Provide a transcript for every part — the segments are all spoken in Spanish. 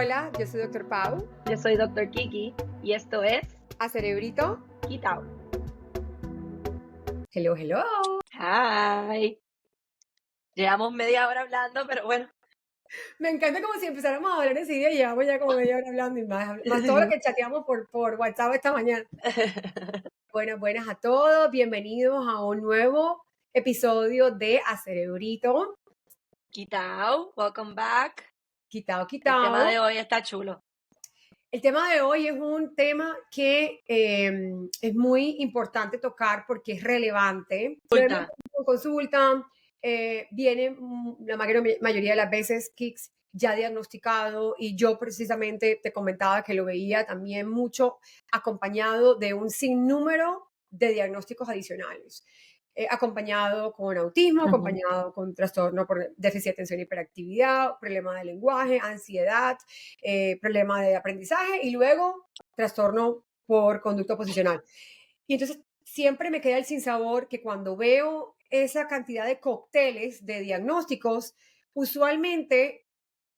Hola, yo soy Dr. Pau. Yo soy Dr. Kiki y esto es A Cerebrito. Quitao. Hello, hello. Hi. Llevamos media hora hablando, pero bueno. Me encanta como si empezáramos a hablar ese día y llevamos ya como media hora hablando y más todo lo que chateamos por WhatsApp esta mañana. Buenas a todos, bienvenidos a un nuevo episodio de A Cerebrito. Quitao, welcome back. Quitao. El tema de hoy está chulo. El tema de hoy es un tema que es muy importante tocar porque es relevante. Consulta, viene la mayoría de las veces Kicks ya diagnosticado, y yo precisamente te comentaba que lo veía también mucho acompañado de un sinnúmero de diagnósticos adicionales. Acompañado con autismo, acompañado con trastorno por déficit de atención y hiperactividad, problema de lenguaje, ansiedad, problema de aprendizaje y luego trastorno por conducta oposicional. Y entonces siempre me queda el sinsabor que cuando veo esa cantidad de cócteles de diagnósticos, usualmente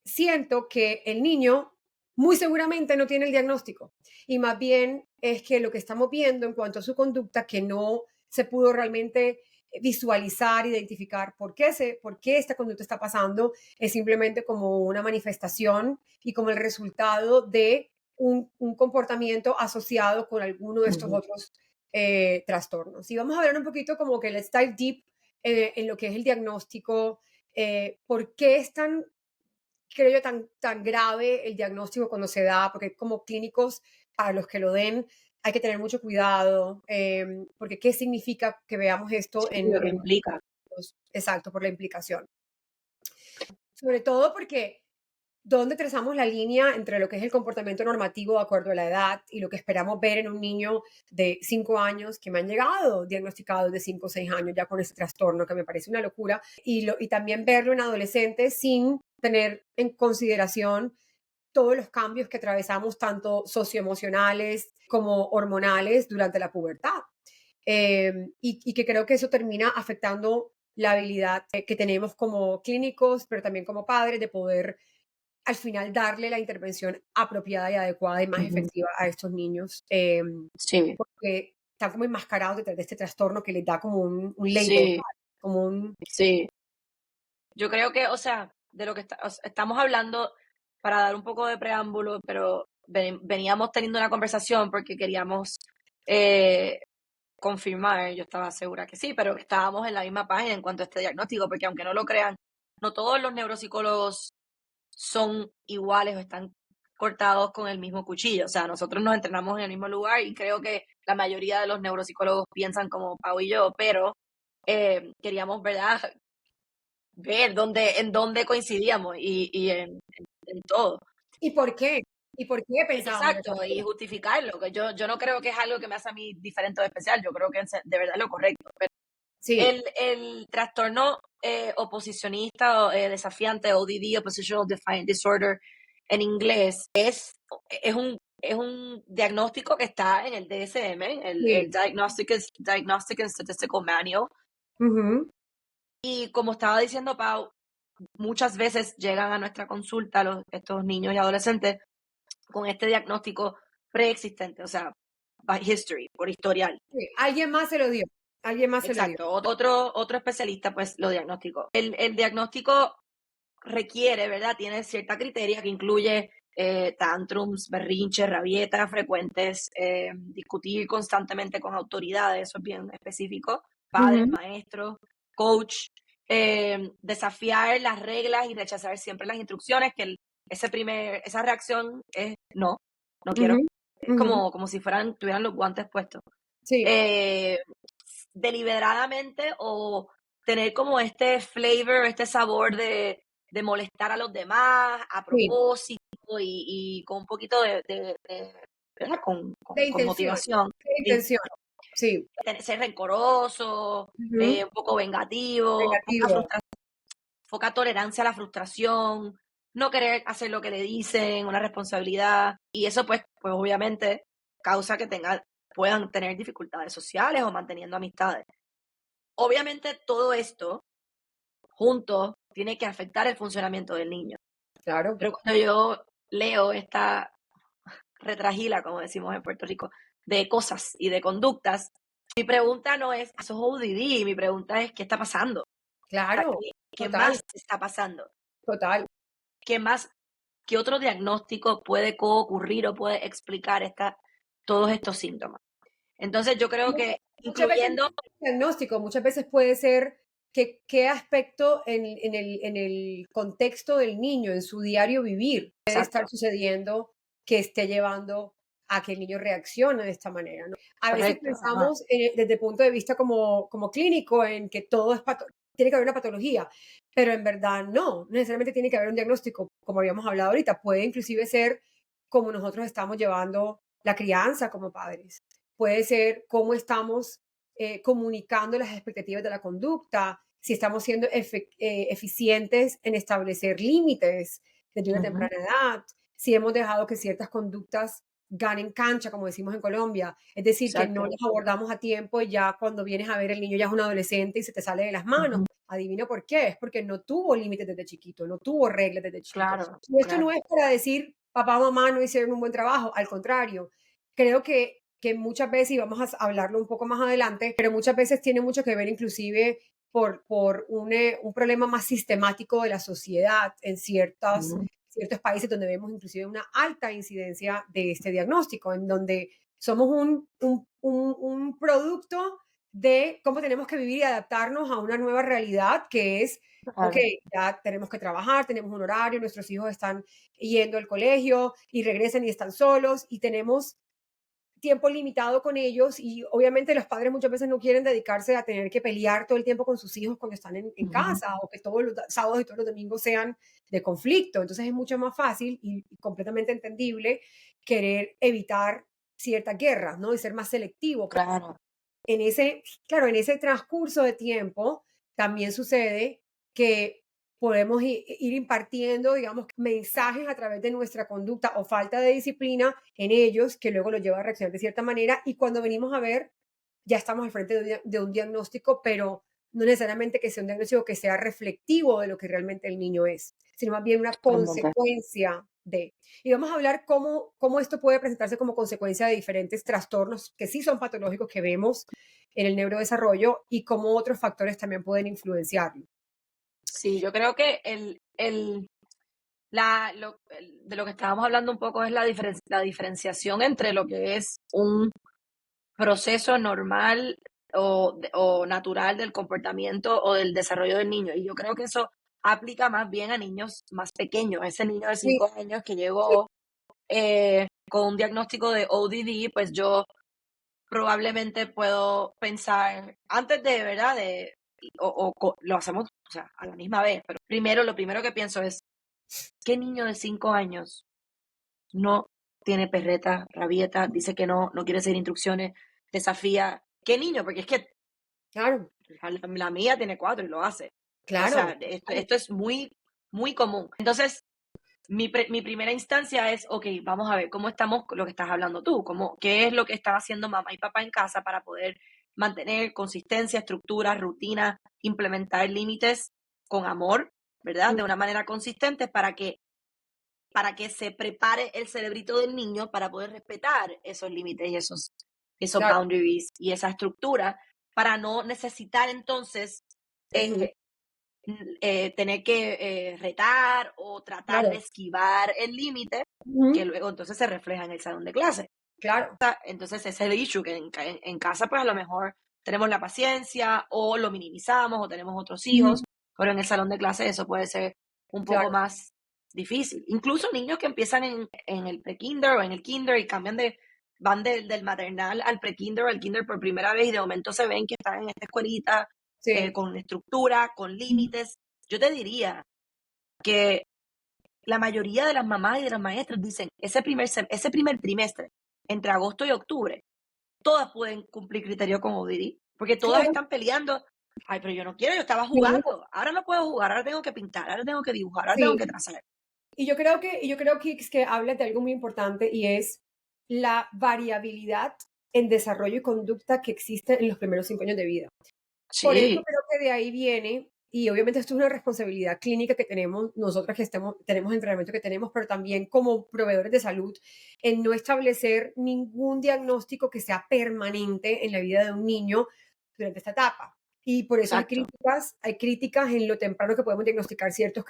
siento que el niño muy seguramente no tiene el diagnóstico, y más bien es que lo que estamos viendo en cuanto a su conducta, que no se pudo realmente visualizar, identificar por qué esta conducta está pasando, es simplemente como una manifestación y como el resultado de un comportamiento asociado con alguno de estos otros trastornos. Y vamos a hablar un poquito como que let's dive deep en lo que es el diagnóstico, por qué es tan, creo yo, tan grave el diagnóstico cuando se da, porque como clínicos, para los que lo den, hay que tener mucho cuidado, porque ¿qué significa que veamos esto Lo que implica? Exacto, por la implicación. Sobre todo porque ¿dónde trazamos la línea entre lo que es el comportamiento normativo de acuerdo a la edad y lo que esperamos ver en un niño de 5 años, que me han llegado diagnosticados de 5 o 6 años ya con ese trastorno, que me parece una locura, y también verlo en adolescentes sin tener en consideración todos los cambios que atravesamos, tanto socioemocionales como hormonales, durante la pubertad? Y que creo que eso termina afectando la habilidad que tenemos como clínicos, pero también como padres, de poder al final darle la intervención apropiada y adecuada y más efectiva a estos niños, Sí. porque están como enmascarados detrás de este trastorno que les da como un label, Sí. como un... Sí. Yo creo que, o sea, de lo que estamos hablando, para dar un poco de preámbulo, pero veníamos teniendo una conversación porque queríamos confirmar, yo estaba segura que sí, pero estábamos en la misma página en cuanto a este diagnóstico, porque aunque no lo crean, no todos los neuropsicólogos son iguales o están cortados con el mismo cuchillo. O sea, nosotros nos entrenamos en el mismo lugar y creo que la mayoría de los neuropsicólogos piensan como Pau y yo, pero queríamos, ¿verdad?, ver en dónde coincidíamos y en todo. ¿Y por qué? ¿Y por qué pensábamos? Exacto, y justificarlo, que yo no creo que es algo que me hace a mí diferente o especial, yo creo que de verdad es lo correcto. Pero Sí. el trastorno oposicionista o desafiante, ODD, Oppositional Defiant Disorder, en inglés, es un diagnóstico que está en el DSM, el Diagnostic and Statistical Manual. Y como estaba diciendo Pau, muchas veces llegan a nuestra consulta estos niños y adolescentes con este diagnóstico preexistente, o sea, by history, por historial. Sí, alguien más se lo dio. Exacto, otro especialista pues lo diagnosticó. El diagnóstico requiere, ¿verdad? Tiene cierta criteria que incluye tantrums, berrinches, rabietas frecuentes, discutir constantemente con autoridades, eso es bien específico, padres, maestros, coach, desafiar las reglas y rechazar siempre las instrucciones, que esa reacción es no quiero. Es como si tuvieran los guantes puestos. Sí. Deliberadamente, o tener como este flavor, este sabor de molestar a los demás a propósito, y con un poquito de ¿verdad? Con motivación. De intención. Sí. Ser rencoroso, un poco vengativo, poca tolerancia a la frustración, no querer hacer lo que le dicen, una responsabilidad, y eso pues obviamente causa que puedan tener dificultades sociales o manteniendo amistades. Obviamente todo esto junto tiene que afectar el funcionamiento del niño. Claro. Pero cuando yo leo esta retragila, como decimos en Puerto Rico, de cosas y de conductas, mi pregunta no es, eso es ODD, mi pregunta es, ¿qué está pasando? Claro, ¿Qué total, más está pasando? total. ¿Qué más, qué otro diagnóstico puede ocurrir o puede explicar todos estos síntomas? Entonces yo creo que Muchas veces no incluyendo, es diagnóstico, muchas veces puede ser que qué aspecto en el contexto del niño, en su diario vivir, puede estar exacto, sucediendo que esté llevando a que el niño reaccione de esta manera, ¿no? A veces correcto, ajá, pensamos desde el punto de vista como clínico en que todo es tiene que haber una patología, pero en verdad no necesariamente tiene que haber un diagnóstico, como habíamos hablado ahorita, puede inclusive ser como nosotros estamos llevando la crianza como padres, puede ser cómo estamos comunicando las expectativas de la conducta, si estamos siendo eficientes en establecer límites desde una ujú, temprana edad, si hemos dejado que ciertas conductas ganen cancha, como decimos en Colombia, es decir, que no exacto, las abordamos a tiempo y ya cuando vienes a ver el niño ya es un adolescente y se te sale de las manos. ujú, Adivina por qué, es porque no tuvo límites desde chiquito, no tuvo reglas desde chiquito. claro, Y esto no claro, es para decir papá o mamá no hicieron un buen trabajo, al contrario, creo que muchas veces, y vamos a hablarlo un poco más adelante, pero muchas veces tiene mucho que ver inclusive por un problema más sistemático de la sociedad en ujú, ciertos países donde vemos inclusive una alta incidencia de este diagnóstico, en donde somos un producto de cómo tenemos que vivir y adaptarnos a una nueva realidad que es, ok, claro, ya tenemos que trabajar, tenemos un horario, nuestros hijos están yendo al colegio y regresan y están solos y tenemos tiempo limitado con ellos y obviamente los padres muchas veces no quieren dedicarse a tener que pelear todo el tiempo con sus hijos cuando están en ujú, casa o que todos los sábados y todos los domingos sean de conflicto. Entonces es mucho más fácil y completamente entendible querer evitar ciertas guerras, ¿no? Y ser más selectivo. claro, En ese, claro, en ese transcurso de tiempo también sucede que podemos ir impartiendo, digamos, mensajes a través de nuestra conducta o falta de disciplina en ellos que luego los lleva a reaccionar de cierta manera y cuando venimos a ver, ya estamos al frente de un diagnóstico, pero no necesariamente que sea un diagnóstico que sea reflectivo de lo que realmente el niño es, sino más bien una totalmente. consecuencia de. Y vamos a hablar cómo esto puede presentarse como consecuencia de diferentes trastornos que sí son patológicos que vemos en el neurodesarrollo y cómo otros factores también pueden influenciarlo. Sí, yo creo que de lo que estábamos hablando un poco es la diferenciación entre lo que es un proceso normal o natural del comportamiento o del desarrollo del niño. Y yo creo que eso aplica más bien a niños más pequeños. Ese niño de Sí, 5 años que sí, llegó con un diagnóstico de ODD, pues yo probablemente puedo pensar, antes de, ¿verdad? Lo hacemos, o sea, a la misma vez, pero primero, lo primero que pienso es, ¿qué niño de 5 años no tiene perreta, rabieta, dice que no, no quiere seguir instrucciones, desafía? ¿Qué niño? Porque es que claro, la mía tiene 4 y lo hace. O sea, claro, claro. esto es muy, muy común. Entonces, mi primera instancia es, ok, vamos a ver cómo estamos, lo que estás hablando tú, qué es lo que están haciendo mamá y papá en casa para poder mantener consistencia, estructura, rutina, implementar límites con amor, ¿verdad? De una manera consistente para que se prepare el cerebrito del niño para poder respetar esos límites y esos Claro, boundaries y esa estructura para no necesitar entonces eh, tener que retar o tratar de claro. esquivar el límite que Ujú, luego entonces se refleja en el salón de clase. claro. Entonces ese es el issue, que en casa pues a lo mejor tenemos la paciencia o lo minimizamos o tenemos otros hijos, Ujú, pero en el salón de clase eso puede ser un poco claro. más difícil. Incluso niños que empiezan en el pre-kinder o en el kinder y van del maternal al pre-kinder o al kinder por primera vez y de momento se ven que están en esta escuelita Sí. con estructura, con Ujú, límites. Yo te diría que la mayoría de las mamás y de las maestras dicen, ese primer trimestre, entre agosto y octubre, todas pueden cumplir criterio con ODD, porque todas claro, están peleando. Ay, pero yo no quiero, yo estaba sí, jugando, ahora no puedo jugar, ahora tengo que pintar, ahora tengo que dibujar, ahora tengo sí. que trazar. Y yo creo, Kix, que hablas de algo muy importante y es la variabilidad en desarrollo y conducta que existe en los primeros 5 años de vida. Por eso Sí, creo que de ahí viene y obviamente esto es una responsabilidad clínica que tenemos nosotras que tenemos entrenamiento que tenemos, pero también como proveedores de salud, en no establecer ningún diagnóstico que sea permanente en la vida de un niño durante esta etapa. Y por eso hay críticas en lo temprano que podemos diagnosticar ciertos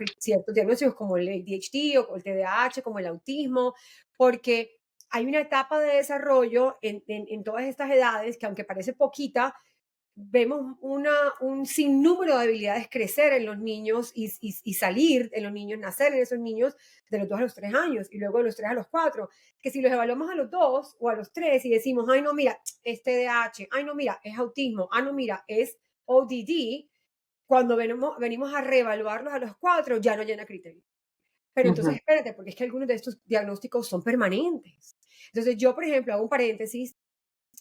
diagnósticos como el ADHD o el TDAH, como el autismo, porque hay una etapa de desarrollo en todas estas edades que, aunque parece poquita, vemos un sinnúmero de habilidades crecer en los niños y salir en los niños, nacer en esos niños de los 2 a los 3 años y luego de los 3 a los 4, que si los evaluamos a los 2 o a los 3 y decimos, ay no, mira, es TDAH, ay no, mira, es autismo, ay no, mira, es ODD, cuando venimos a reevaluarlos a los 4 ya no llena criterio. Pero entonces espérate, porque es que algunos de estos diagnósticos son permanentes. Entonces yo, por ejemplo, hago un paréntesis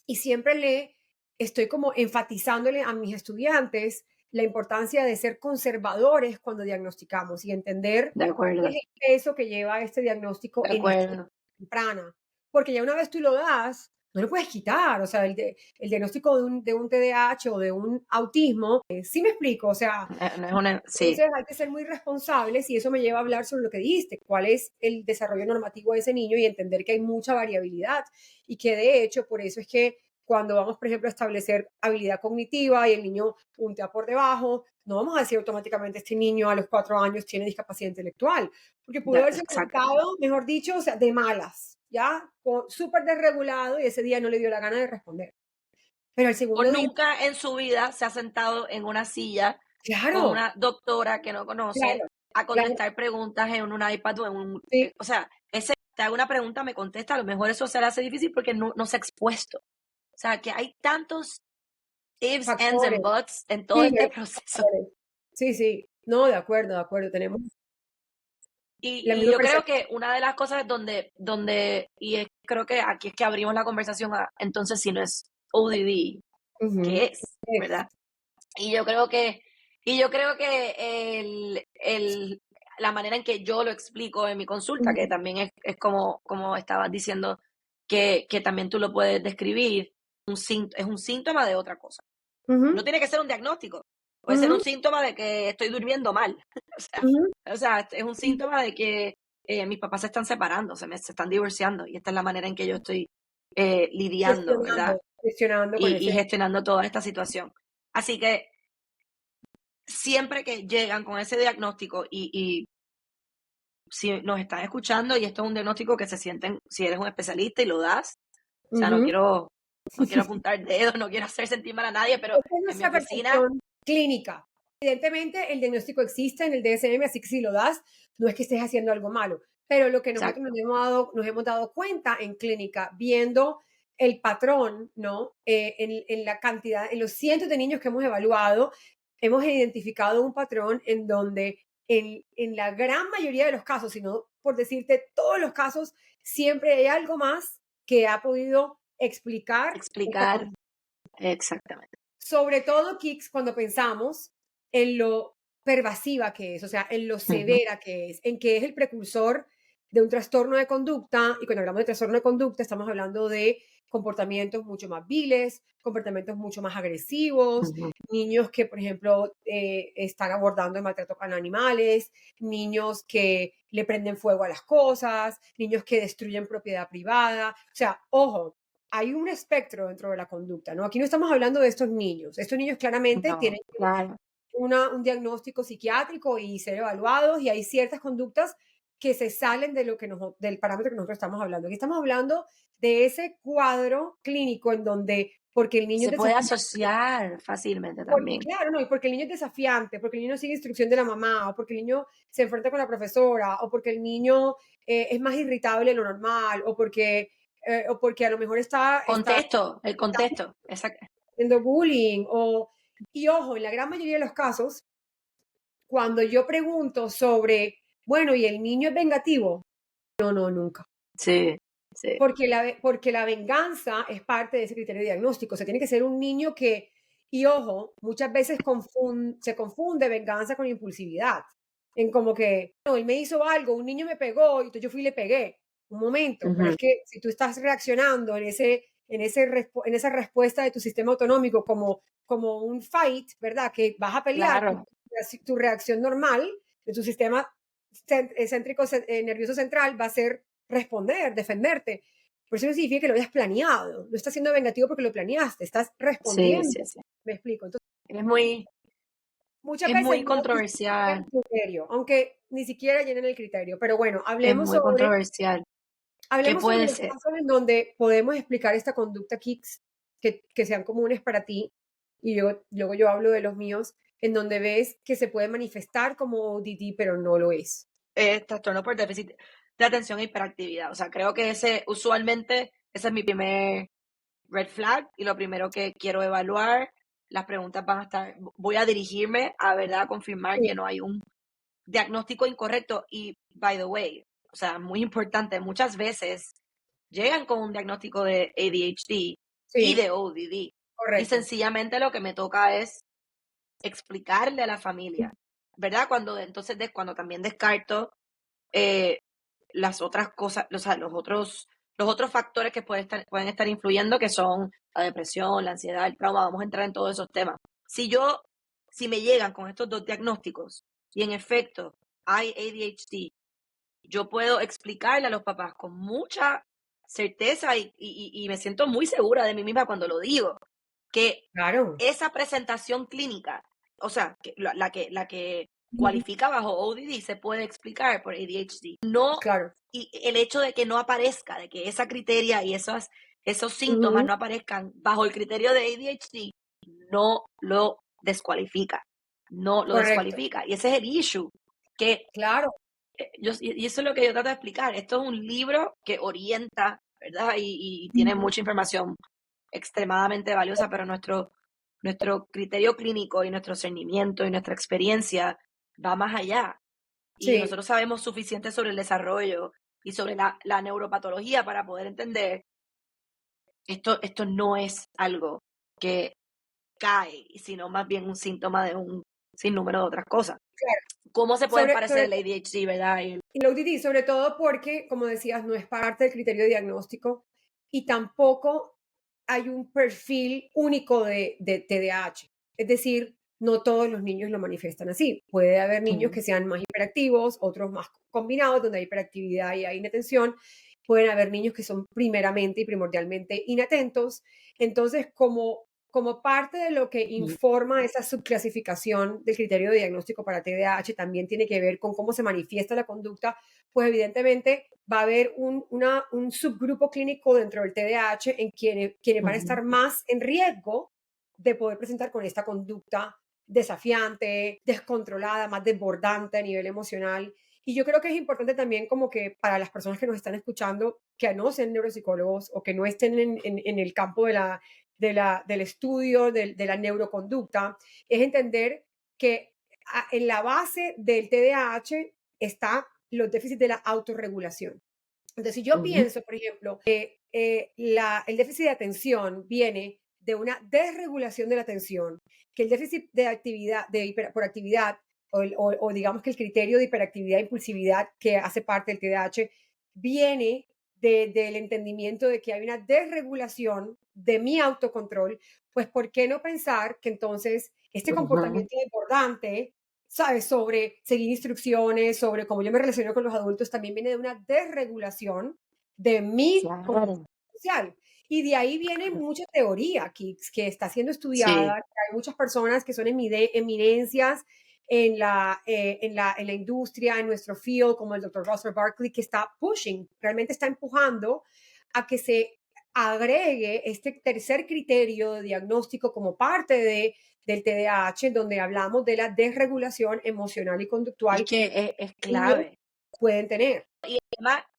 y siempre estoy como enfatizándole a mis estudiantes la importancia de ser conservadores cuando diagnosticamos y entender De acuerdo. qué es el peso que lleva este diagnóstico en esta temprana. Porque ya una vez tú lo das, no lo puedes quitar. O sea, el diagnóstico de un TDAH o de un autismo, ¿sí me explico? O sea, entonces hay que ser muy responsables y eso me lleva a hablar sobre lo que dijiste, cuál es el desarrollo normativo de ese niño y entender que hay mucha variabilidad y que de hecho por eso es que cuando vamos, por ejemplo, a establecer habilidad cognitiva y el niño puntea por debajo, no vamos a decir automáticamente este niño a los 4 años tiene discapacidad intelectual, porque pudo haberse contado, mejor dicho, o sea, de malas, ya, súper desregulado y ese día no le dio la gana de responder. Pero el segundo día, nunca en su vida se ha sentado en una silla con una doctora que no conoce a contestar preguntas en un iPad o en un... O sea, te hago una pregunta, me contesta, a lo mejor eso se le hace difícil porque no se ha expuesto. O sea, que hay tantos ifs, ands and buts en todo este proceso. Sí. No, de acuerdo. Tenemos... Y yo creo que una de las cosas creo que aquí es que abrimos la conversación entonces si no es ODD, ¿qué es? ¿Verdad? Y yo creo que la manera en que yo lo explico en mi consulta, que también es como estabas diciendo, que también tú lo puedes describir, es un síntoma de otra cosa. No tiene que ser un diagnóstico, puede ser un síntoma de que estoy durmiendo mal. O sea, es un síntoma de que mis papás se están separando, se están divorciando, y esta es la manera en que yo estoy lidiando, ¿verdad? Y gestionando toda esta situación. Así que siempre que llegan con ese diagnóstico y si nos están escuchando y esto es un diagnóstico que se sienten, si eres un especialista y lo das, o sea, no quiero apuntar dedos, no quiero hacer sentir mal a nadie, pero en mi oficina... clínica. Evidentemente el diagnóstico existe en el DSM, así que si lo das, no es que estés haciendo algo malo, pero lo que nosotros nos hemos dado cuenta en clínica, viendo el patrón, ¿no? En la cantidad, en los cientos de niños que hemos evaluado, hemos identificado un patrón en donde en la gran mayoría de los casos, si no por decirte todos los casos, siempre hay algo más que ha podido explicar. Exactamente. Sobre todo, Kix, cuando pensamos en lo pervasiva que es, o sea, en lo severa que es, en que es el precursor de un trastorno de conducta, y cuando hablamos de trastorno de conducta estamos hablando de comportamientos mucho más viles, comportamientos mucho más agresivos, niños que, por ejemplo, están abordando el maltrato con animales, niños que le prenden fuego a las cosas, niños que destruyen propiedad privada. O sea, ojo, hay un espectro dentro de la conducta, ¿no? Aquí no estamos hablando de estos niños. Estos niños claramente tienen un diagnóstico psiquiátrico y ser evaluados, y hay ciertas conductas que se salen de del parámetro que nosotros estamos hablando. Aquí estamos hablando de ese cuadro clínico en donde, porque el niño se puede asociar fácilmente también. Claro, no, y porque el niño es desafiante, porque el niño sigue instrucción de la mamá, o porque el niño se enfrenta con la profesora, o porque el niño es más irritable de lo normal, o porque a lo mejor el contexto, exacto. Haciendo bullying, y ojo, en la gran mayoría de los casos, cuando yo pregunto sobre, bueno, ¿y el niño es vengativo? No, nunca. Sí. Porque la venganza es parte de ese criterio diagnóstico. O sea, tiene que ser un niño que, y ojo, muchas veces se confunde venganza con impulsividad. En como que, no, él me hizo algo, un niño me pegó, y entonces yo fui y le pegué. Un momento, pero es que si tú estás reaccionando en esa respuesta de tu sistema autonómico como un fight, ¿verdad? Que vas a pelear, tu reacción normal de tu sistema céntrico nervioso central va a ser responder, defenderte. Por eso no significa que lo hayas planeado. No estás siendo vengativo porque lo planeaste, estás respondiendo. Sí, sí, sí. Me explico. Entonces, muchas es veces muy no llenan controversial. el criterio, aunque ni siquiera llenen el criterio. Pero bueno, Es muy controversial. ¿Qué hablemos sobre puede los ser? casos en donde podemos explicar esta conducta KICS que sean comunes para ti, y luego yo hablo de los míos, en donde ves que se puede manifestar como ODD, pero no lo es. Trastorno por déficit de atención e hiperactividad. O sea, creo que ese es mi primer red flag y lo primero que quiero evaluar. Las preguntas van a estar, voy a dirigirme a, ¿verdad?, confirmar Sí, que no hay un diagnóstico incorrecto. Y, by the way, o sea, muy importante, muchas veces llegan con un diagnóstico de ADHD y sí, de ODD. Y correcto. sencillamente lo que me toca es explicarle a la familia, ¿verdad? Cuando también descarto las otras cosas, o sea, los otros factores que pueden estar influyendo, que son la depresión, la ansiedad, el trauma, vamos a entrar en todos esos temas. Si me llegan con estos dos diagnósticos y en efecto hay ADHD, yo puedo explicarle a los papás con mucha certeza y me siento muy segura de mí misma cuando lo digo, que Claro. esa presentación clínica, o sea, la que cualifica bajo ODD se puede explicar por ADHD. No, Claro. y el hecho de que no aparezca, de que esa criteria y esos síntomas Ujú, no aparezcan bajo el criterio de ADHD, no lo descualifica. No lo correcto. descualifica. Y ese es el issue. Que Claro. y eso es lo que yo trato de explicar. Esto es un libro que orienta, ¿verdad? Y tiene Ujú, mucha información extremadamente valiosa, pero nuestro criterio clínico y nuestro cernimiento y nuestra experiencia va más allá. Y sí, nosotros sabemos suficiente sobre el desarrollo y sobre la neuropatología para poder entender esto no es algo que cae, sino más bien un síntoma de un sinnúmero de otras cosas. claro. ¿Cómo se pueden parecer Sobre el ADHD, verdad? Y lo ODD, sobre todo porque, como decías, no es parte del criterio de diagnóstico y tampoco hay un perfil único de TDAH. Es decir, no todos los niños lo manifiestan así. Puede haber niños que sean más hiperactivos, otros más combinados, donde hay hiperactividad y hay inatención. Pueden haber niños que son primeramente y primordialmente inatentos. Entonces, como parte de lo que informa esa subclasificación del criterio de diagnóstico para TDAH, también tiene que ver con cómo se manifiesta la conducta, pues evidentemente va a haber un subgrupo clínico dentro del TDAH en quienes van a estar más en riesgo de poder presentar con esta conducta desafiante, descontrolada, más desbordante a nivel emocional. Y yo creo que es importante también como que para las personas que nos están escuchando, que no sean neuropsicólogos o que no estén en el campo del estudio de la neuroconducta, es entender que en la base del TDAH está los déficits de la autorregulación. Entonces, si yo pienso, por ejemplo, que el déficit de atención viene de una desregulación de la atención, que el déficit de actividad, por actividad, o digamos que el criterio de hiperactividad e impulsividad que hace parte del TDAH, viene del entendimiento de que hay una desregulación de mi autocontrol, pues ¿por qué no pensar que entonces este comportamiento desbordante, ¿sabes? Sobre seguir instrucciones, sobre cómo yo me relaciono con los adultos, también viene de una desregulación de mi Claro. social. Y de ahí viene mucha teoría que está siendo estudiada. Sí, Hay muchas personas que son eminencias en la industria, en nuestro field, como el doctor Russell Barkley, que está pushing, realmente está empujando a que se agregue este tercer criterio de diagnóstico como parte del TDAH, donde hablamos de la desregulación emocional y es conductual que es que niños clave. pueden tener.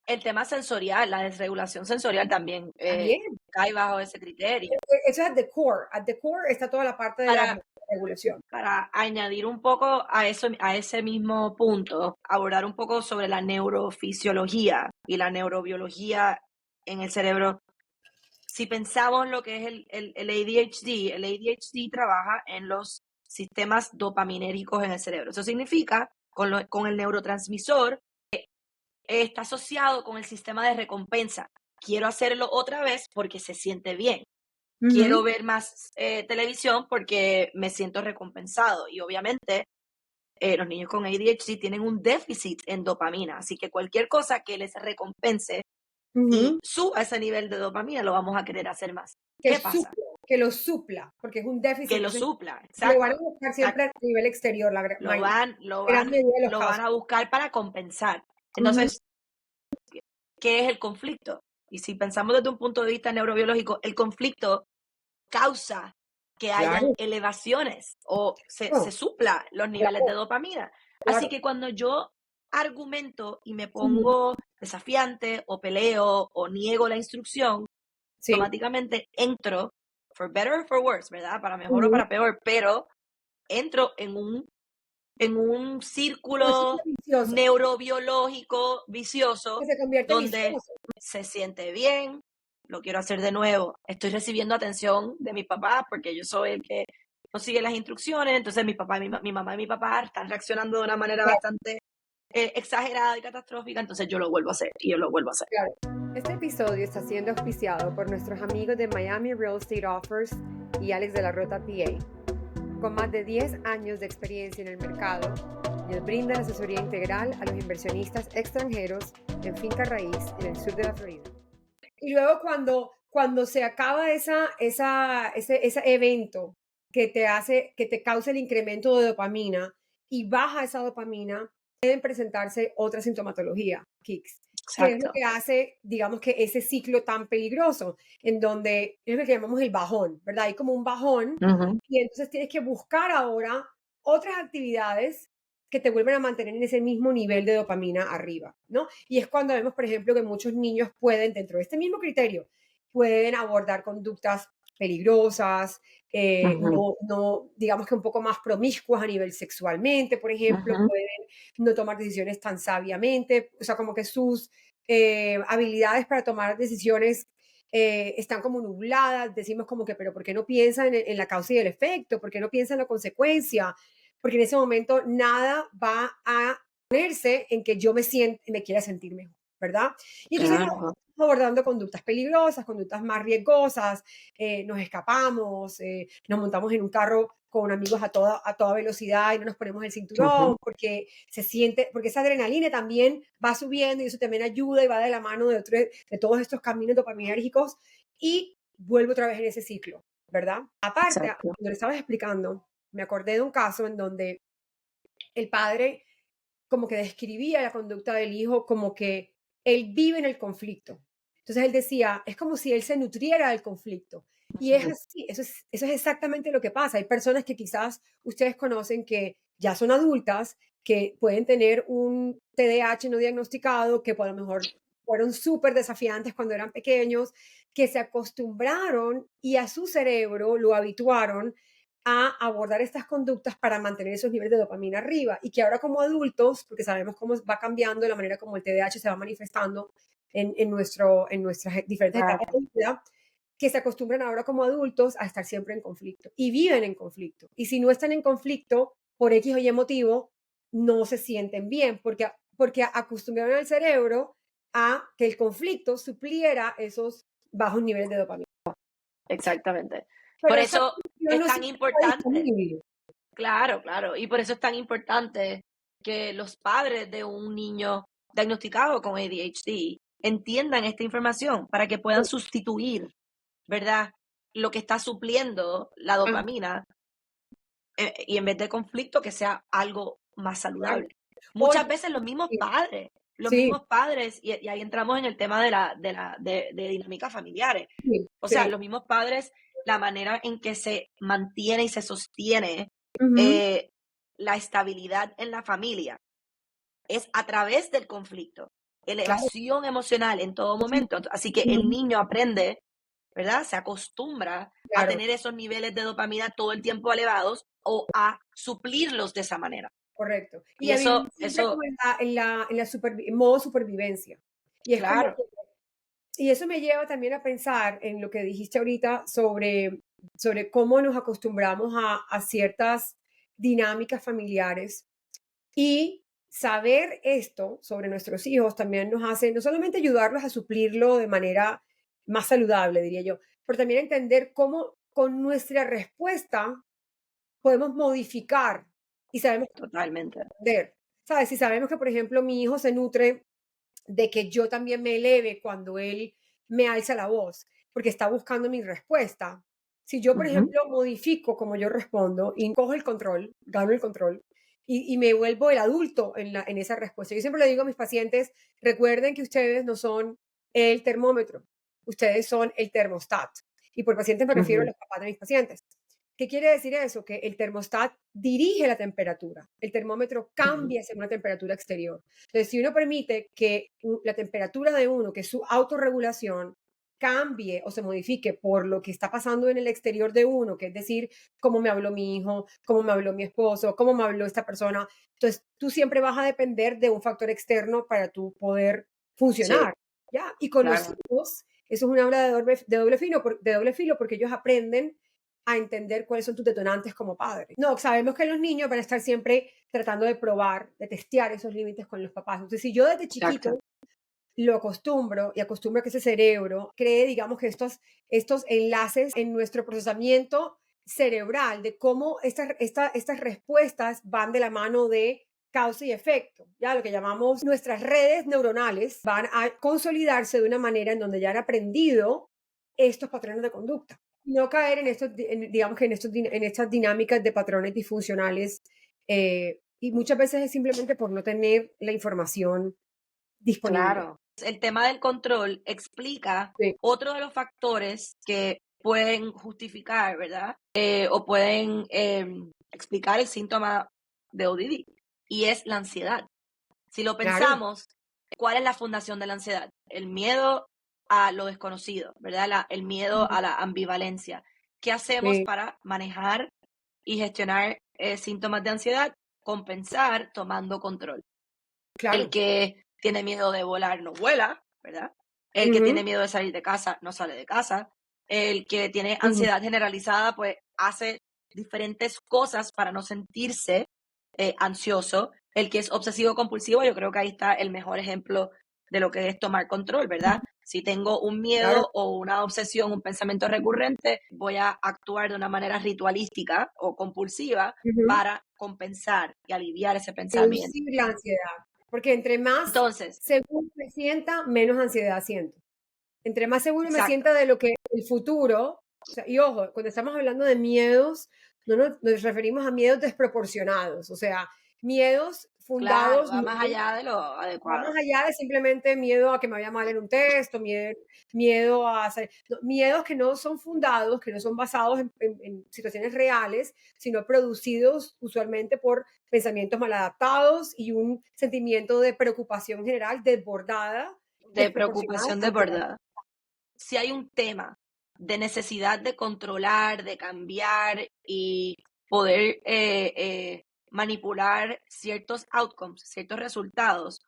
El tema sensorial, la desregulación sensorial también También, cae bajo ese criterio. eso es at the core. At the core está toda la parte de la Para, regulación. para añadir un poco a ese mismo punto, abordar un poco sobre la neurofisiología y la neurobiología en el cerebro. Si pensamos lo que es el ADHD, el ADHD trabaja en los sistemas dopaminérgicos en el cerebro. Eso significa, con el neurotransmisor, está asociado con el sistema de recompensa. Quiero hacerlo otra vez porque se siente bien. Quiero Ujú. ver más televisión porque me siento recompensado. Y obviamente los niños con ADHD tienen un déficit en dopamina, así que cualquier cosa que les recompense y suba ese nivel de dopamina, lo vamos a querer hacer más. ¿Qué pasa? Que lo supla, porque es un déficit. Que lo Entonces, supla, lo van a exacto. buscar siempre a nivel exterior, la Lo van, lo gran van, mayoría de los lo casos. van a buscar para compensar. Entonces, ¿qué es el conflicto? Y si pensamos desde un punto de vista neurobiológico, el conflicto causa que hayan elevaciones o se supla los niveles de dopamina. Así que cuando yo argumento y me pongo desafiante o peleo o niego la instrucción, automáticamente entro, for better or for worse, ¿verdad? Para mejor o para peor, pero entro en un círculo vicioso, neurobiológico vicioso que se convierte en donde vicioso. se siente bien, lo quiero hacer de nuevo, estoy recibiendo atención de mis papás porque yo soy el que no sigue las instrucciones, entonces mi papá, mi mamá y mi papá están reaccionando de una manera bastante exagerada y catastrófica, entonces yo lo vuelvo a hacer y yo lo vuelvo a hacer. Claro. Este episodio está siendo auspiciado por nuestros amigos de Miami Real Estate Offers y Alex de la Rota PA. Con más de 10 años de experiencia en el mercado, les brindan asesoría integral a los inversionistas extranjeros en finca raíz en el sur de la Florida. Y luego cuando se acaba ese evento que te causa el incremento de dopamina y baja esa dopamina, pueden presentarse otra sintomatología, Kicks. Que es lo que hace, digamos, que ese ciclo tan peligroso, en donde es lo que llamamos el bajón, ¿verdad? Hay como un bajón y entonces tienes que buscar ahora otras actividades que te vuelven a mantener en ese mismo nivel de dopamina arriba, ¿no? Y es cuando vemos, por ejemplo, que muchos niños pueden, dentro de este mismo criterio, pueden abordar conductas peligrosas, no, digamos que un poco más promiscuas a nivel sexualmente, por ejemplo, pueden no tomar decisiones tan sabiamente, o sea, como que sus habilidades para tomar decisiones están como nubladas, decimos como que, pero ¿por qué no piensa en la causa y el efecto? ¿Por qué no piensa en la consecuencia? Porque en ese momento nada va a ponerse en que yo me quiera sentir mejor, ¿verdad? Y entonces abordando conductas peligrosas, conductas más riesgosas, nos escapamos, nos montamos en un carro con amigos a toda velocidad y no nos ponemos el cinturón porque porque esa adrenalina también va subiendo y eso también ayuda y va de la mano de todos estos caminos dopaminérgicos y vuelvo otra vez en ese ciclo, ¿verdad? Aparte, cuando le estabas explicando, me acordé de un caso en donde el padre como que describía la conducta del hijo como que él vive en el conflicto. Entonces él decía, es como si él se nutriera del conflicto. Y es así, eso es exactamente lo que pasa. Hay personas que quizás ustedes conocen que ya son adultas, que pueden tener un TDAH no diagnosticado, que por lo mejor fueron súper desafiantes cuando eran pequeños, que se acostumbraron y a su cerebro lo habituaron a abordar estas conductas para mantener esos niveles de dopamina arriba y que ahora como adultos, porque sabemos cómo va cambiando la manera como el TDAH se va manifestando en nuestras diferentes etapas de vida, que se acostumbran ahora como adultos a estar siempre en conflicto y viven en conflicto. Y si no están en conflicto por X o Y motivo, no se sienten bien porque acostumbraron al cerebro a que el conflicto supliera esos bajos niveles de dopamina. Exactamente. Pero por eso es tan importante. Disponible. Claro, claro. Y por eso es tan importante que los padres de un niño diagnosticado con ADHD entiendan esta información para que puedan sustituir, ¿verdad? Lo que está supliendo la dopamina y en vez de conflicto que sea algo más saludable. Muchas veces los mismos padres, y ahí entramos en el tema de dinámicas familiares. O sea, los mismos padres, la manera en que se mantiene y se sostiene la estabilidad en la familia es a través del conflicto, elevación emocional en todo momento. Así que el niño aprende, ¿verdad? Se acostumbra a tener esos niveles de dopamina todo el tiempo elevados o a suplirlos de esa manera. Correcto. Y eso como en modo supervivencia. Y es claro. Y eso me lleva también a pensar en lo que dijiste ahorita sobre cómo nos acostumbramos a ciertas dinámicas familiares y saber esto sobre nuestros hijos también nos hace no solamente ayudarlos a suplirlo de manera más saludable, diría yo, pero también entender cómo con nuestra respuesta podemos modificar y sabemos Totalmente. aprender, ¿sabes? Si sabemos que, por ejemplo, mi hijo se nutre de que yo también me eleve cuando él me alza la voz, porque está buscando mi respuesta. Si yo, por Ujú. ejemplo, modifico como yo respondo y cojo el control, gano el control y me vuelvo el adulto en esa respuesta. Yo siempre le digo a mis pacientes, recuerden que ustedes no son el termómetro, ustedes son el termostat. Y por pacientes me refiero a Ujú. los papás de mis pacientes. ¿Qué quiere decir eso? Que el termostat dirige la temperatura, el termómetro Ujú. cambia según la temperatura exterior. Entonces, si uno permite que la temperatura de uno, que su autorregulación cambie o se modifique por lo que está pasando en el exterior de uno, que es decir, cómo me habló mi hijo, cómo me habló mi esposo, cómo me habló esta persona, entonces tú siempre vas a depender de un factor externo para tú poder Sí, funcionar, ¿ya? Y con los claro. hijos, eso es una habla de doble filo porque ellos aprenden a entender cuáles son tus detonantes como padre. No, sabemos que los niños van a estar siempre tratando de probar, de testear esos límites con los papás. Entonces, si yo desde Exacto. chiquito lo acostumbro y acostumbro que ese cerebro cree, digamos, que estos enlaces en nuestro procesamiento cerebral, de cómo estas respuestas van de la mano de causa y efecto, ya lo que llamamos nuestras redes neuronales van a consolidarse de una manera en donde ya han aprendido estos patrones de conducta. No caer en estos, digamos que en estas dinámicas de patrones disfuncionales y muchas veces es simplemente por no tener la información disponible. Claro. El tema del control explica Sí, otro de los factores que pueden justificar, ¿verdad? O pueden explicar el síntoma de ODD, y es la ansiedad. Si lo claro. pensamos, ¿cuál es la fundación de la ansiedad? El miedo a lo desconocido, ¿verdad? El miedo Ujú. a la ambivalencia. ¿Qué hacemos Sí, para manejar y gestionar síntomas de ansiedad? Compensar tomando control. El claro. que tiene miedo de volar no vuela, ¿verdad? El que tiene Ujú, miedo de salir de casa no sale de casa. El que tiene ujú. ansiedad generalizada, pues hace diferentes cosas para no sentirse ansioso. El que es obsesivo compulsivo, yo creo que ahí está el mejor ejemplo de lo que es tomar control, ¿verdad? Si tengo un Claro. miedo o una obsesión, un pensamiento recurrente, voy a actuar de una manera ritualística o compulsiva Ujú. para compensar y aliviar ese pensamiento. Reducir la ansiedad, porque entre más Entonces, seguro me sienta, menos ansiedad siento. Entre más seguro me exacto. sienta de lo que el futuro, o sea, y ojo, cuando estamos hablando de miedos, no nos referimos a miedos desproporcionados, o sea, miedos Claro, fundados va no. más allá de lo Va más adecuado. allá de simplemente miedo a que me vaya mal en un test, o miedo a hacer, no, miedos que no son fundados, que no son basados en situaciones reales, sino producidos usualmente por pensamientos maladaptados y un sentimiento de preocupación general desbordada, De desproporcionada preocupación ante la. desbordada. Si hay un tema de necesidad de controlar, de cambiar y poder manipular ciertos outcomes, ciertos resultados,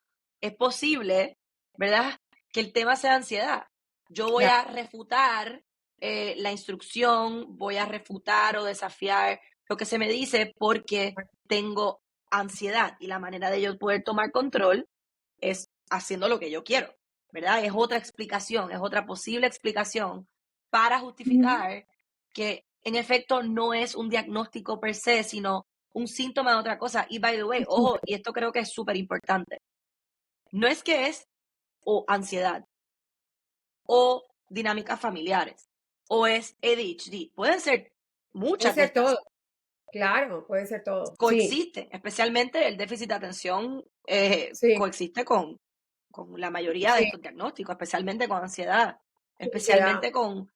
es posible, ¿verdad? Que el tema sea ansiedad. Yo voy Claro, a refutar la instrucción, voy a refutar o desafiar lo que se me dice porque tengo ansiedad, y la manera de yo poder tomar control es haciendo lo que yo quiero, ¿verdad? Es otra explicación, es otra posible explicación para ujú, justificar que en efecto no es un diagnóstico per se, sino un síntoma de otra cosa. Y by the way, ojo, y esto creo que es súper importante, no es que es o ansiedad o dinámicas familiares o es ADHD, pueden ser puede muchas de ser estas. todo, claro, puede ser todo, sí, Coexisten, especialmente el déficit de atención sí, coexiste con la mayoría de sí, estos diagnósticos, especialmente con ansiedad, ansiedad. especialmente con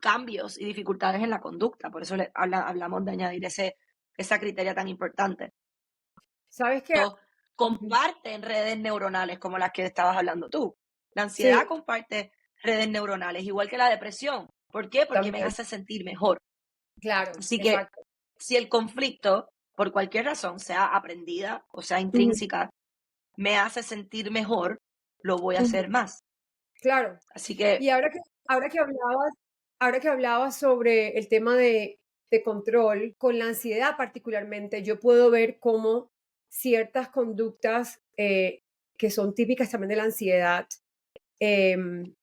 cambios y dificultades en la conducta. Por eso hablamos de añadir esa criteria tan importante. ¿Sabes qué? Ujú, Comparten redes neuronales como las que estabas hablando tú. La ansiedad sí, comparte redes neuronales, igual que la depresión. ¿Por qué? Porque me también, hace sentir mejor. claro, Así que exacto. si el conflicto, por cualquier razón, sea aprendida o sea Ujú, intrínseca, me hace sentir mejor, lo voy a ujú. hacer más. Claro. Así que Y ahora que hablabas sobre el tema de control, con la ansiedad particularmente, yo puedo ver cómo ciertas conductas, que son típicas también de la ansiedad, em,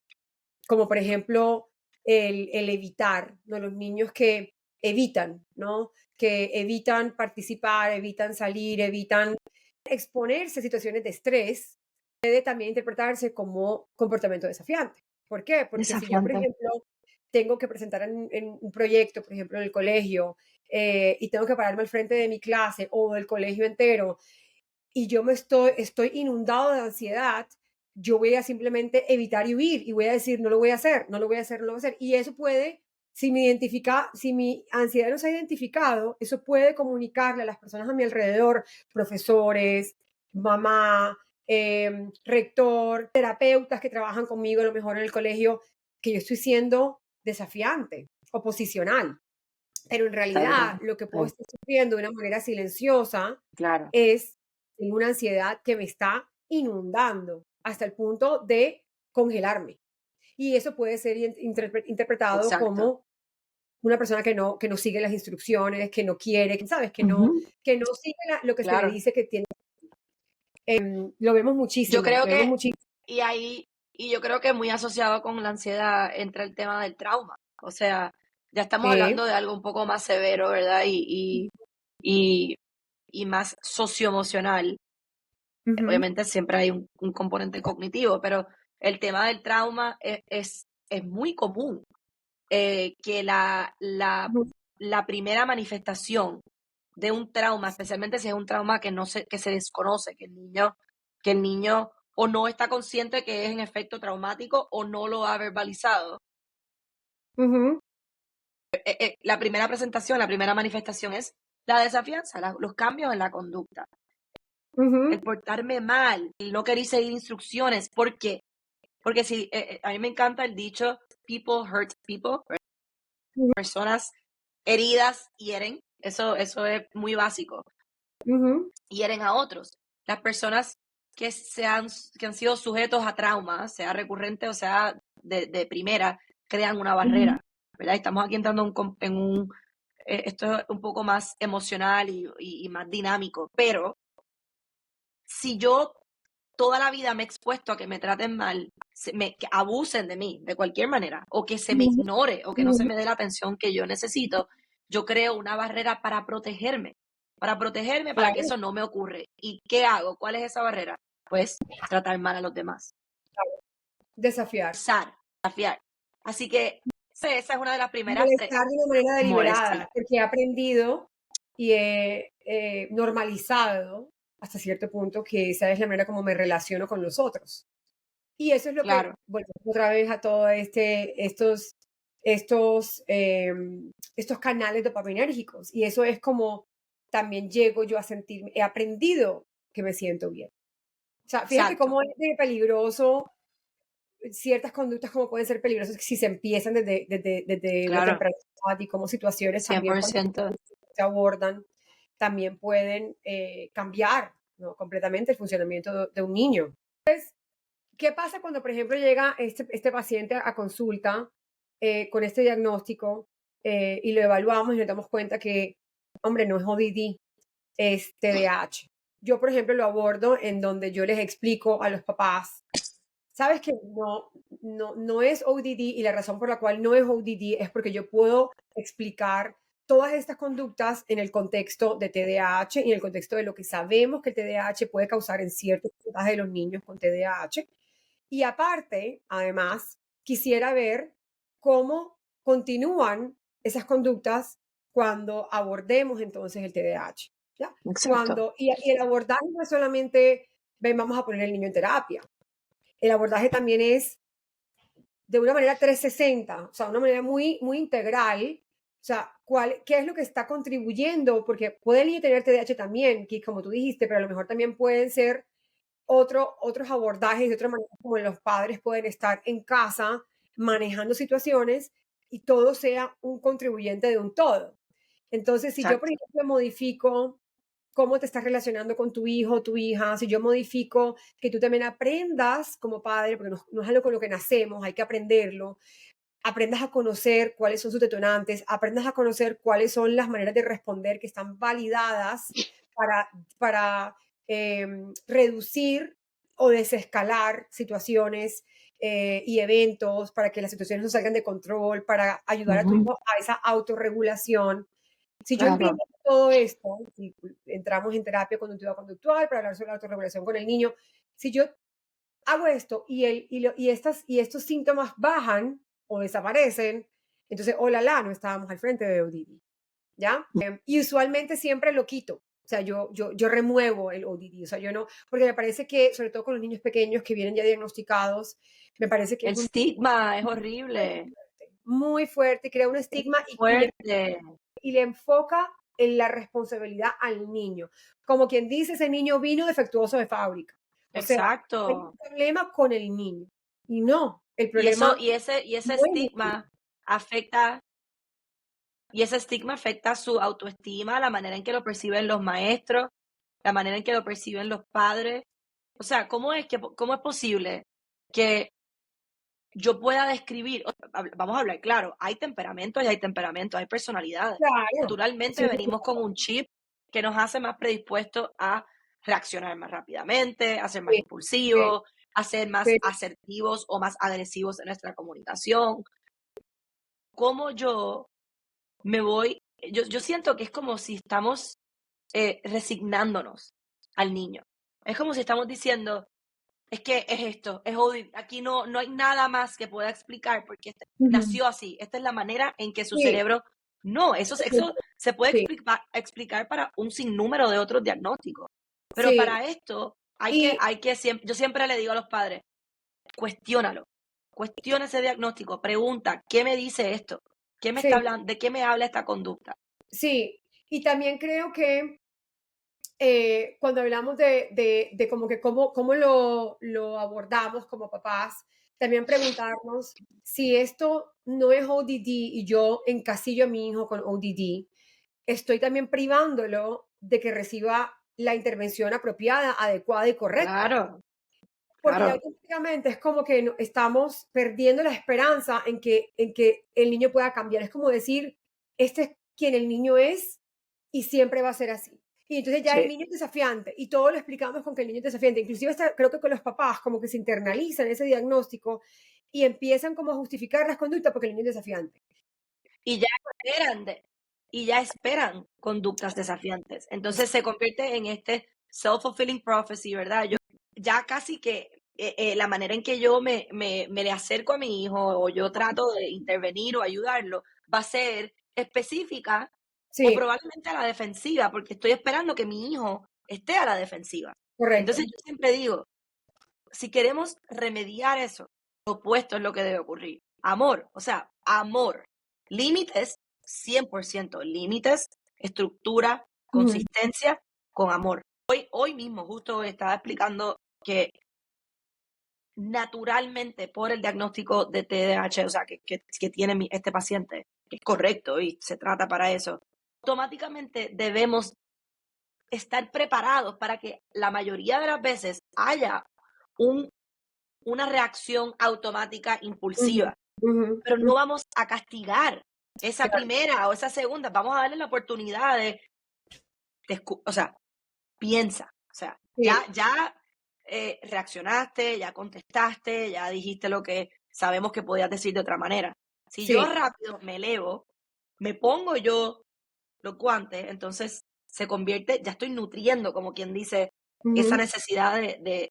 como por ejemplo el evitar, ¿no? Los niños que evitan, ¿no? Que evitan participar, evitan salir, evitan exponerse a situaciones de estrés, puede también interpretarse como comportamiento desafiante. ¿Por qué? Porque si yo, por Desafiante. ejemplo, tengo que presentar en un proyecto, por ejemplo, en el colegio, y tengo que pararme al frente de mi clase o del colegio entero, y yo estoy inundado de ansiedad, yo voy a simplemente evitar y huir y voy a decir, no lo voy a hacer, no lo voy a hacer, no lo voy a hacer. Y eso puede, si mi ansiedad no se ha identificado, eso puede comunicarle a las personas a mi alrededor, profesores, mamá, rector, terapeutas que trabajan conmigo a lo mejor en el colegio, que yo estoy siendo desafiante, oposicional. Pero en Está realidad bien. lo que puedo estar sufriendo de una manera silenciosa Claro, es una ansiedad que me está inundando hasta el punto de congelarme. Y eso puede ser interpretado exacto. como una persona que no sigue las instrucciones, que no quiere, ¿sabes? Ujú, Que no sigue lo que se le claro. dice que tiene. Lo vemos Yo muchísimo, creo lo vemos que, muchísimo. y ahí, y yo creo que muy asociado con la ansiedad entra el tema del trauma. O sea, ya estamos Sí. hablando de algo un poco más severo, ¿verdad? Y, y más socioemocional. Ujú, Obviamente siempre hay un componente cognitivo, pero el tema del trauma es muy común. Que ujú, la primera manifestación de un trauma, especialmente si es un trauma que se desconoce, que el niño o no está consciente que es en efecto traumático o no lo ha verbalizado. ujú, La primera presentación, la primera manifestación es la desafianza, los cambios en la conducta, ujú, el portarme mal, el no querer seguir instrucciones. ¿Por qué? Porque si, a mí me encanta el dicho, people hurt people, personas heridas hieren, eso es muy básico, ujú, hieren a otros. Las personas que han sido sujetos a traumas, sea recurrente o sea de primera, crean una ujú, barrera, ¿verdad? Estamos aquí entrando esto es un poco más emocional y más dinámico, pero si yo toda la vida me he expuesto a que me traten mal, que abusen de mí de cualquier manera, o que se me ujú, ignore, o que no se ujú. me dé la atención que yo necesito, yo creo una barrera para protegerme para que Claro, eso no me ocurre. ¿Y qué hago? ¿Cuál es esa barrera? Pues tratar mal a los demás, desafiar. desafiar. Así que esa es una de las primeras Molestar de una manera molestar. deliberada, porque he aprendido y he normalizado hasta cierto punto que esa es la manera como me relaciono con los otros. Y eso es lo que, Claro, bueno, otra vez a todos estos, estos canales dopaminérgicos. Y eso es como también llego yo a sentirme, he aprendido que me siento bien. O sea, fíjate exacto, cómo es de peligroso ciertas conductas como pueden ser peligrosas si se empiezan desde una claro, temprana edad y como situaciones cien también por cuando ciento se abordan también pueden cambiar, ¿no? Completamente el funcionamiento de un niño. ¿Qué pasa cuando, por ejemplo, llega este paciente a consulta con este diagnóstico y lo evaluamos y nos damos cuenta que, hombre, no es ODD, es TDAH? Yo, por ejemplo, lo abordo en donde yo les explico a los papás. Sabes que no es ODD y la razón por la cual no es ODD es porque yo puedo explicar todas estas conductas en el contexto de TDAH y en el contexto de lo que sabemos que el TDAH puede causar en ciertos porcentaje de los niños con TDAH. Y aparte, además, quisiera ver cómo continúan esas conductas cuando abordemos entonces el TDAH. ¿Ya? exacto. Y el abordaje no es solamente, ven, vamos a poner el niño en terapia. El abordaje también es de una manera 360, o sea, una manera muy integral. O sea, ¿qué es lo que está contribuyendo? Porque puede el niño tener TDAH también, que como tú dijiste, pero a lo mejor también pueden ser otros abordajes de otra manera, como los padres pueden estar en casa manejando situaciones y todo sea un contribuyente de un todo. Entonces, si yo, por Exacto. ejemplo, modifico cómo te estás relacionando con tu hijo, tu hija, si yo modifico que tú también aprendas como padre, porque no es algo con lo que nacemos, hay que aprenderlo, aprendas a conocer cuáles son sus detonantes, aprendas a conocer cuáles son las maneras de responder que están validadas para reducir o desescalar situaciones y eventos para que las situaciones no salgan de control, para ayudar a tu Ujú. hijo a esa autorregulación. Si yo Claro. implemento todo esto, si entramos en terapia conductual para hablar sobre la autorregulación con el niño, si yo hago esto y estos síntomas bajan o desaparecen, entonces, oh la, no estábamos al frente de ODD, ¿ya? Y usualmente siempre lo quito. O sea, yo remuevo el ODD, o sea, yo no, porque me parece que, sobre todo con los niños pequeños que vienen ya diagnosticados, me parece que es El un estigma es horrible, muy fuerte, crea un es estigma fuerte. y le enfoca en la responsabilidad al niño. Como quien dice, ese niño vino defectuoso de fábrica. O sea, hay un Exacto. problema con el niño. Y no, el Y problema eso, y ese no es el niño. afecta, y ese estigma afecta su autoestima, la manera en que lo perciben los maestros, la manera en que lo perciben los padres. O sea, cómo es posible que yo pueda describir, vamos a hablar claro, hay temperamentos y hay temperamentos, hay personalidades. Claro. Naturalmente Sí, venimos con un chip que nos hace más predispuestos a reaccionar más rápidamente, a ser más sí, sí, impulsivos, a ser más sí, asertivos o más agresivos en nuestra comunicación. ¿Cómo yo me voy? Yo siento que es como si estamos resignándonos al niño. Es como si estamos diciendo, es que es esto, es odio. Aquí no hay nada más que pueda explicar porque ujú, nació así. Esta es la manera en que su sí, cerebro. No, eso se puede sí, explicar para un sinnúmero de otros diagnósticos. Pero sí. para esto Y yo siempre le digo a los padres, cuestiónalo, cuestiona ese diagnóstico, pregunta, ¿qué me dice esto? ¿Qué me está sí, hablando? ¿De qué me habla esta conducta? sí. Y también creo que cuando hablamos de como que cómo lo abordamos como papás, también preguntarnos si esto no es ODD y yo encasillo a mi hijo con ODD, estoy también privándolo de que reciba la intervención apropiada, adecuada y correcta. Claro, Porque ya claro. automáticamente es como que estamos perdiendo la esperanza en que el niño pueda cambiar. Es como decir, este es quien el niño es y siempre va a ser así. Y entonces ya el Sí. niño es desafiante y todo lo explicamos con que el niño es desafiante. Inclusive hasta, creo que con los papás como que se internalizan ese diagnóstico y empiezan como a justificar las conductas porque el niño es desafiante. Y ya esperan, y ya esperan conductas desafiantes. Entonces se convierte en este self-fulfilling prophecy, ¿verdad? Yo ya casi que la manera en que yo me le acerco a mi hijo o yo trato de intervenir o ayudarlo va a ser específica o Sí, probablemente a la defensiva, porque estoy esperando que mi hijo esté a la defensiva. correcto. Entonces yo siempre digo, si queremos remediar eso, lo opuesto es lo que debe ocurrir. Amor, o sea, amor. Límites, 100%. Límites, estructura, Ujú, consistencia con amor. Hoy mismo justo estaba explicando que naturalmente por el diagnóstico de TDAH, o sea, que tiene este paciente, que es correcto y se trata para eso, automáticamente debemos estar preparados para que la mayoría de las veces haya un una reacción automática ujú, impulsiva, ujú, pero ujú, no vamos a castigar esa claro, primera o esa segunda, vamos a darle la oportunidad o sea, piensa, o sea, sí, ya reaccionaste, ya contestaste, ya dijiste lo que sabemos que podías decir de otra manera. Si yo sí, rápido me elevo, me pongo yo los guantes, entonces se convierte, ya estoy nutriendo, como quien dice, esa ujú, necesidad de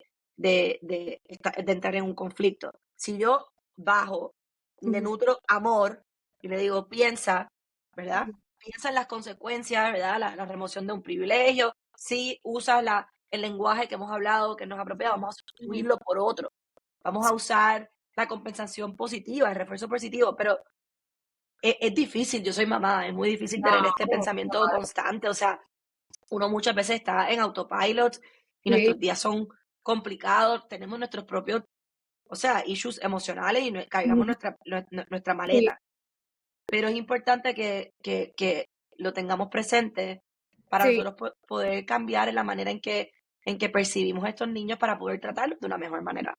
entrar en un conflicto. Si yo bajo y le ujú, nutro amor y le digo, piensa, ¿verdad? ujú, Piensa en las consecuencias, ¿verdad? La remoción de un privilegio. Si usas el lenguaje que hemos hablado, que nos apropiado, vamos a ujú. sustituirlo por otro. Vamos a usar la compensación positiva, el refuerzo positivo, pero es difícil, yo soy mamá, es muy difícil tener este Claro, pensamiento claro. constante, o sea, uno muchas veces está en autopilot y Sí, nuestros días son complicados, tenemos nuestros propios, o sea, issues emocionales y cargamos ujú, nuestra sí, maleta, pero es importante que lo tengamos presente para sí. nosotros poder cambiar en la manera en que percibimos a estos niños para poder tratarlos de una mejor manera.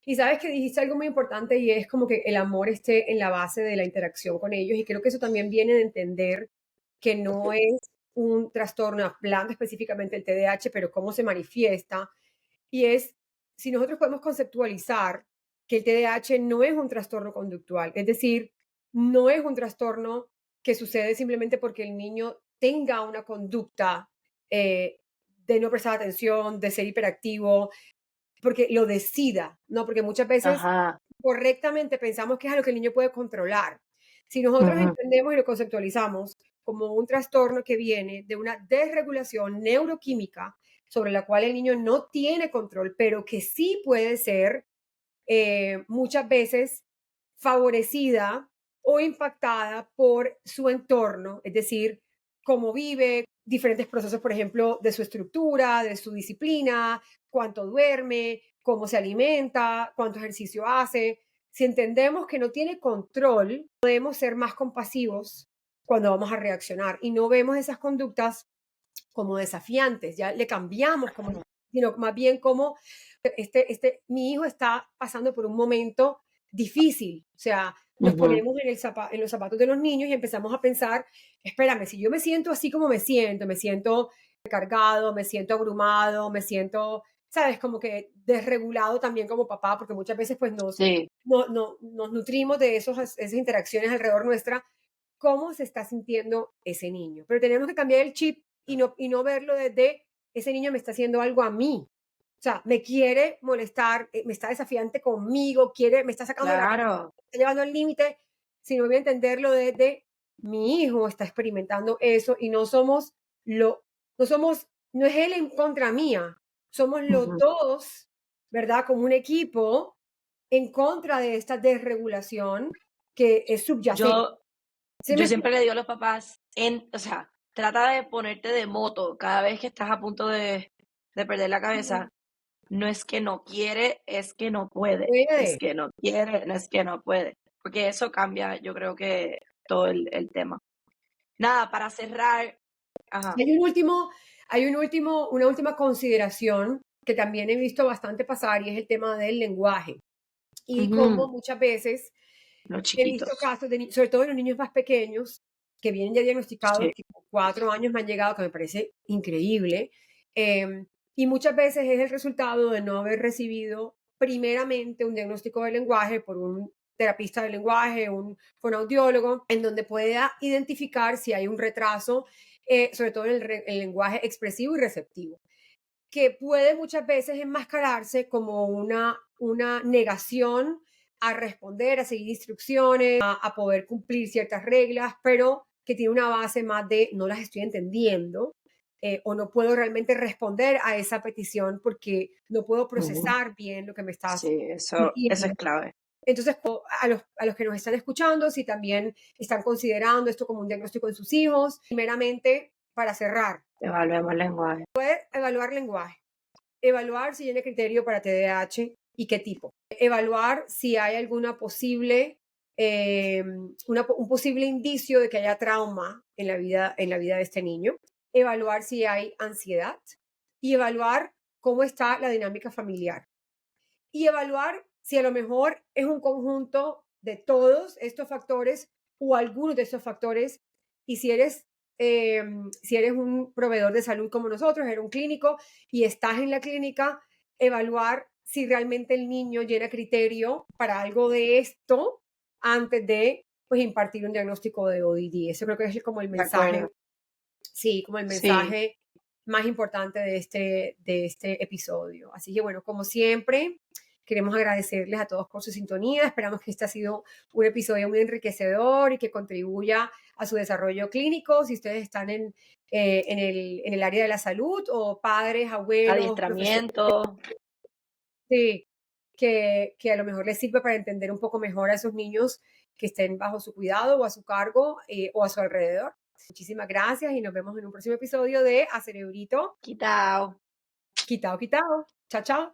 Y sabes que dijiste algo muy importante y es como que el amor esté en la base de la interacción con ellos y creo que eso también viene de entender que no es un trastorno, hablando específicamente del TDAH, pero cómo se manifiesta y es si nosotros podemos conceptualizar que el TDAH no es un trastorno conductual, es decir, no es un trastorno que sucede simplemente porque el niño tenga una conducta de no prestar atención, de ser hiperactivo, porque lo decida, ¿no? Porque muchas veces Ajá. correctamente pensamos que es algo que el niño puede controlar. Si nosotros Ujú. entendemos y lo conceptualizamos como un trastorno que viene de una desregulación neuroquímica sobre la cual el niño no tiene control, pero que sí puede ser muchas veces favorecida o impactada por su entorno, es decir, cómo vive, diferentes procesos, por ejemplo, de su estructura, de su disciplina, cuánto duerme, cómo se alimenta, cuánto ejercicio hace. Si entendemos que no tiene control, podemos ser más compasivos cuando vamos a reaccionar y no vemos esas conductas como desafiantes, ya le cambiamos como, sino más bien como mi hijo está pasando por un momento difícil, o sea, nos Ujú. ponemos en los zapatos de los niños y empezamos a pensar, espérame, si yo me siento así como me siento cargado, me siento abrumado, me siento, sabes, como que desregulado también como papá, porque muchas veces pues Sí. nos nutrimos de esas interacciones alrededor nuestra, cómo se está sintiendo ese niño. Pero tenemos que cambiar el chip y no verlo desde ese niño me está haciendo algo a mí. O sea, me quiere molestar, me está desafiante conmigo, me está sacando la, Claro. está llevando al límite, sino voy a entenderlo desde mi hijo está experimentando eso y no somos, no es él en contra mía, somos los Ujú. dos, ¿verdad? Como un equipo en contra de esta desregulación que es subyacente. Yo ¿Sí me yo siempre entiendes? le digo a los papás, o sea, trata de ponerte de moto cada vez que estás a punto de perder la cabeza. No es que no quiere, es que no puede. Es Puede. que no quiere, no es que no puede. Porque eso cambia, yo creo que todo el tema. Nada, para cerrar, ajá. Una última consideración que también he visto bastante pasar y es el tema del lenguaje. Y como Ujú. muchas veces Los he visto chiquitos. casos, sobre todo de los niños más pequeños, que vienen ya diagnosticados, Sí. tipo 4 años me han llegado, que me parece increíble. eh, y muchas veces es el resultado de no haber recibido primeramente un diagnóstico de lenguaje por un terapista de lenguaje, un fonoaudiólogo, en donde pueda identificar si hay un retraso, sobre todo en el lenguaje expresivo y receptivo, que puede muchas veces enmascararse como una negación a responder, a seguir instrucciones, a poder cumplir ciertas reglas, pero que tiene una base más de no las estoy entendiendo, o no puedo realmente responder a esa petición porque no puedo Ujú. procesar bien lo que me estás Sí, eso es pidiendo. clave. Entonces, a los que nos están escuchando, si también están considerando esto como un diagnóstico en sus hijos, primeramente, para cerrar, Evaluemos el lenguaje. evaluar lenguaje, evaluar si tiene criterio para TDAH y qué tipo, evaluar si hay alguna posible, un posible indicio de que haya trauma en la vida de este niño, evaluar si hay ansiedad y evaluar cómo está la dinámica familiar y evaluar si a lo mejor es un conjunto de todos estos factores o algunos de estos factores y si eres un proveedor de salud como nosotros, eres un clínico y estás en la clínica, evaluar si realmente el niño llena criterio para algo de esto antes de pues impartir un diagnóstico de ODD. Eso creo que es como el De acuerdo. mensaje, sí, como el Sí. mensaje más importante de este episodio. Así que bueno, como siempre, queremos agradecerles a todos por su sintonía. Esperamos que este ha sido un episodio muy enriquecedor y que contribuya a su desarrollo clínico. Si ustedes están en el área de la salud o padres, abuelos, profesores, Adiestramiento. sí, que a lo mejor les sirve para entender un poco mejor a esos niños que estén bajo su cuidado o a su cargo o a su alrededor. Muchísimas gracias y nos vemos en un próximo episodio de A Cerebrito Quitao. Quitado, Quitado. Chao, chao.